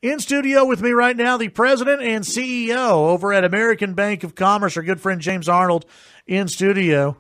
In studio with me right now, the president and CEO over at American Bank of Commerce, our good friend James Arnold, in studio.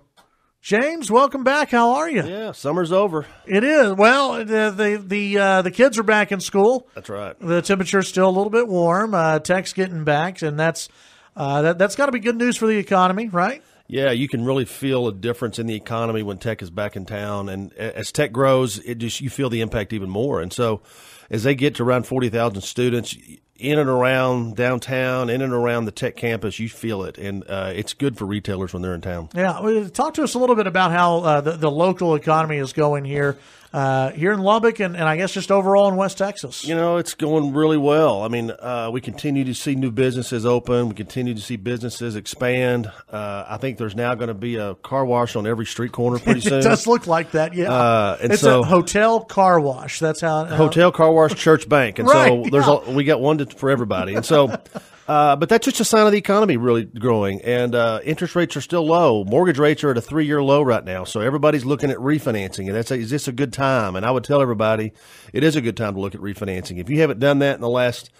James, welcome back. How are you? Yeah, summer's over. It is. Well, the kids are back in school. That's right. The temperature's still a little bit warm. Tech's getting back, and that's got to be good news for the economy, right? Yeah, you can really feel a difference in the economy when Tech is back in town, and as Tech grows, you feel the impact even more. And so, as they get to around 40,000 students in and around downtown, in and around the Tech campus, you feel it, and it's good for retailers when they're in town. Yeah, talk to us a little bit about how the local economy is going here in Lubbock, and I guess just overall in West Texas. You know, it's going really well. I mean, we continue to see new businesses open. We continue to see businesses expand. I think there's now going to be a car wash on every street corner pretty soon. It does look like that, yeah. It's so, a hotel car wash. That's how hotel car wash, church bank, and right, so we got one for everybody, and so. But that's just a sign of the economy really growing, and interest rates are still low. Mortgage rates are at a 3-year low right now, so everybody's looking at refinancing, and is this a good time? And I would tell everybody it is a good time to look at refinancing. If you haven't done that in the last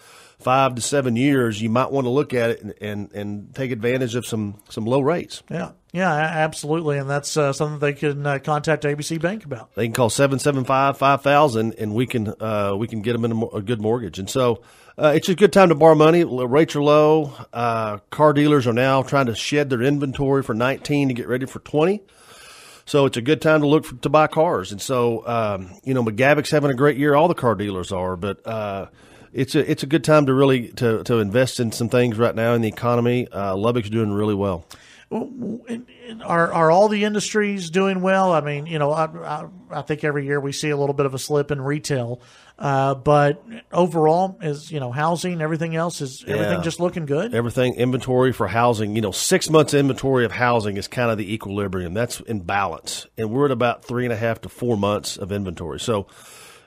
5 to 7 years, you might want to look at it and take advantage of some low rates. Yeah, absolutely, and that's something they can contact ABC Bank about. They can call 775-5000, and we can get them in a good mortgage. And so it's a good time to borrow money. Rates are low. Car dealers are now trying to shed their inventory for 19 to get ready for 20. So it's a good time to look to buy cars. And so McGavick's having a great year. All the car dealers are, but it's a good time to really to invest in some things right now in the economy. Lubbock's doing really well. Are all the industries doing well? I mean, I think every year we see a little bit of a slip in retail, but overall, is housing, everything else, is everything just looking good? Everything, inventory for housing, 6 months inventory of housing is kind of the equilibrium. That's in balance, and we're at about 3.5 to 4 months of inventory. So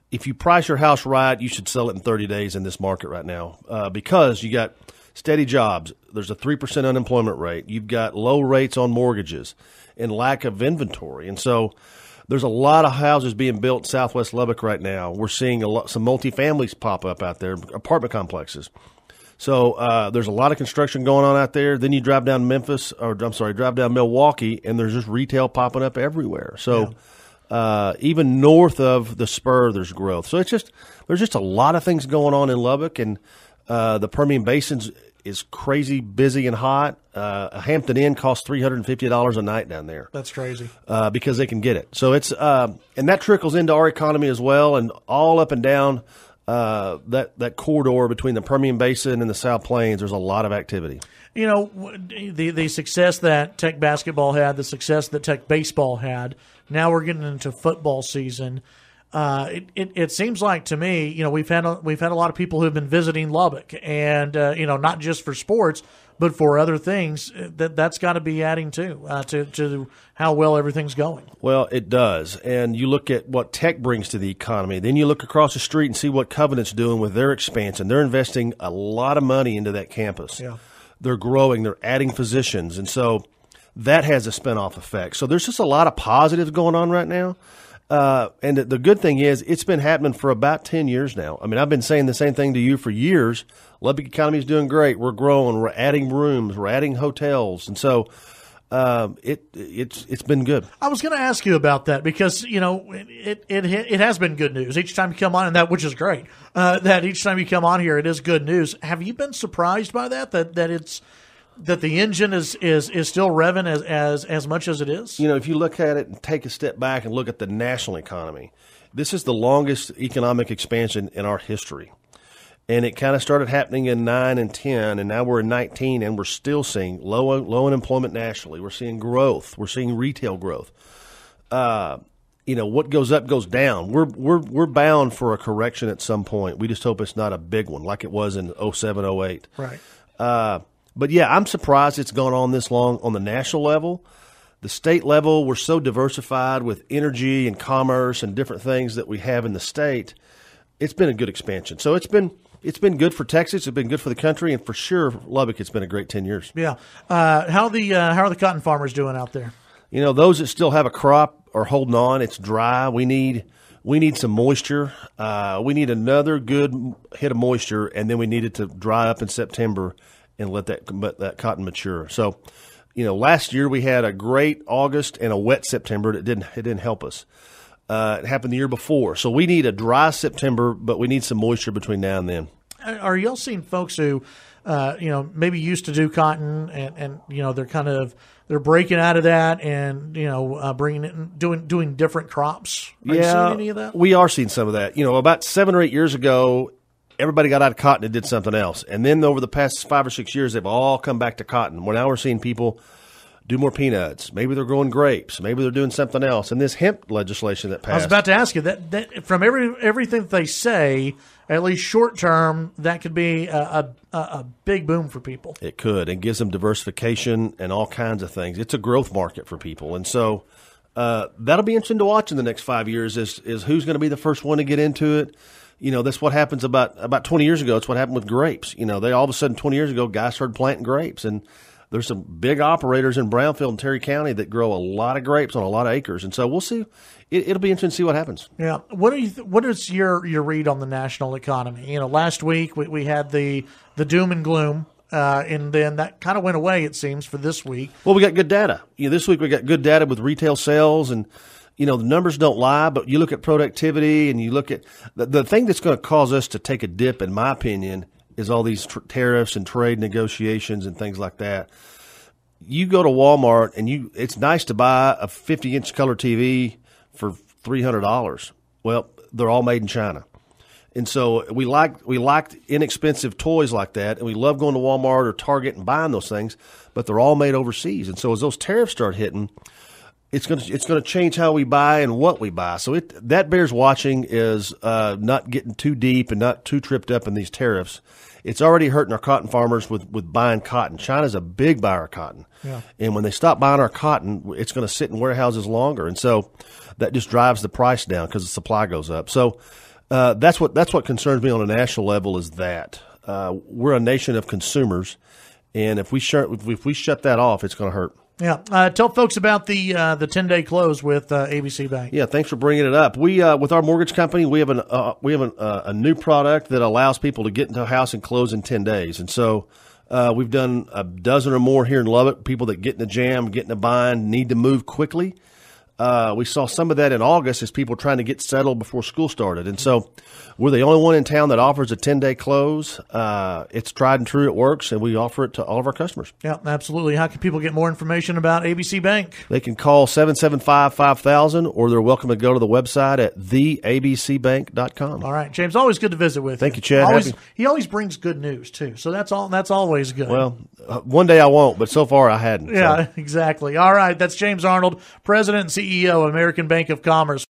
if you price your house right, you should sell it in 30 days in this market right now, because you got steady jobs. There's a 3% unemployment rate. You've got low rates on mortgages and lack of inventory. And so there's a lot of houses being built in Southwest Lubbock right now. We're seeing some multifamilies pop up out there, apartment complexes. So there's a lot of construction going on out there. Then you drive down drive down Milwaukee, and there's just retail popping up everywhere. So even north of the spur, there's growth. So there's just a lot of things going on in Lubbock, and the Permian Basin is crazy busy and hot. A Hampton Inn costs $350 a night down there. That's crazy. Because they can get it. So it's and that trickles into our economy as well, and all up and down that corridor between the Permian Basin and the South Plains. There's a lot of activity. The success that Tech basketball had, the success that Tech baseball had. Now we're getting into football season. It seems like to me, we've had a lot of people who've been visiting Lubbock, and not just for sports, but for other things. That's got to be adding to how well everything's going. Well, it does, and you look at what Tech brings to the economy. Then you look across the street and see what Covenant's doing with their expansion. They're investing a lot of money into that campus. Yeah. They're growing. They're adding physicians, and so that has a spinoff effect. So there's just a lot of positives going on right now. And the good thing is it's been happening for about 10 years now. I mean, I've been saying the same thing to you for years. Lubbock economy is doing great. We're growing. We're adding rooms. We're adding hotels. And so it's been good. I was going to ask you about that because, it has been good news each time you come on, and which is great, that each time you come on here, it is good news. Have you been surprised by that the engine is still revving as much as it is? If you look at it and take a step back and look at the national economy, this is the longest economic expansion in our history. And it kind of started happening in 9 and 10, and now we're in 19, and we're still seeing low unemployment nationally. We're seeing growth. We're seeing retail growth. What goes up goes down. We're bound for a correction at some point. We just hope it's not a big one like it was in 07, 08. Right. But, yeah, I'm surprised it's gone on this long on the national level. The state level, we're so diversified with energy and commerce and different things that we have in the state. It's been a good expansion. So it's been good for Texas. It's been good for the country. And for sure, Lubbock, it's been a great 10 years. Yeah. How are the cotton farmers doing out there? Those that still have a crop are holding on. It's dry. We need we need some moisture. We need another good hit of moisture, and then we need it to dry up in September and let that cotton mature. So, last year we had a great August and a wet September. It didn't help us. It happened the year before. So we need a dry September, but we need some moisture between now and then. Are y'all seeing folks who, maybe used to do cotton and they're breaking out of that and, bringing it, doing different crops? Are you seeing any of that? We are seeing some of that. About 7 or 8 years ago, everybody got out of cotton and did something else. And then over the past 5 or 6 years, they've all come back to cotton. Well, now we're seeing people do more peanuts. Maybe they're growing grapes. Maybe they're doing something else. And this hemp legislation that passed. I was about to ask you that from everything that they say, at least short term, that could be a big boom for people. It could, and gives them diversification and all kinds of things. It's a growth market for people. And so that'll be interesting to watch in the next 5 years is who's going to be the first one to get into it. That's what happens about 20 years ago. It's what happened with grapes. They all of a sudden 20 years ago, guys started planting grapes. And there's some big operators in Brownfield and Terry County that grow a lot of grapes on a lot of acres. And so we'll see. It'll be interesting to see what happens. Yeah. What is your read on the national economy? Last week we had the doom and gloom, and then that kind of went away, it seems, for this week. Well, we got good data. This week we got good data with retail sales, and the numbers don't lie, but you look at productivity and you look at the thing that's going to cause us to take a dip, in my opinion, is all these tariffs and trade negotiations and things like that. You go to Walmart and it's nice to buy a 50-inch color TV for $300. Well, they're all made in China. And so we liked inexpensive toys like that, and we love going to Walmart or Target and buying those things, but they're all made overseas. And so as those tariffs start hitting, it's going to change how we buy and what we buy. So that bears watching is not getting too deep and not too tripped up in these tariffs. It's already hurting our cotton farmers with buying cotton. China's a big buyer of cotton. Yeah. And when they stop buying our cotton, it's going to sit in warehouses longer. And so that just drives the price down because the supply goes up. So that's what concerns me on a national level is that we're a nation of consumers. And if we shut that off, it's going to hurt. Yeah. Tell folks about the 10-day close with ABC Bank. Yeah, thanks for bringing it up. We with our mortgage company, we have a new product that allows people to get into a house and close in 10 days. And so we've done a dozen or more here in Lubbock, people that get in a jam, get in a bind, need to move quickly. We saw some of that in August as people trying to get settled before school started. And so we're the only one in town that offers a 10-day close. It's tried and true. It works, and we offer it to all of our customers. Yeah, absolutely. How can people get more information about ABC Bank? They can call 775-5000, or they're welcome to go to the website at theabcbank.com. All right, James, always good to visit with you. Thank you, Chad. He always brings good news, too, so that's always good. Well, one day I won't, but so far I hadn't. Yeah, exactly. All right, that's James Arnold, President and CEO of American Bank of Commerce.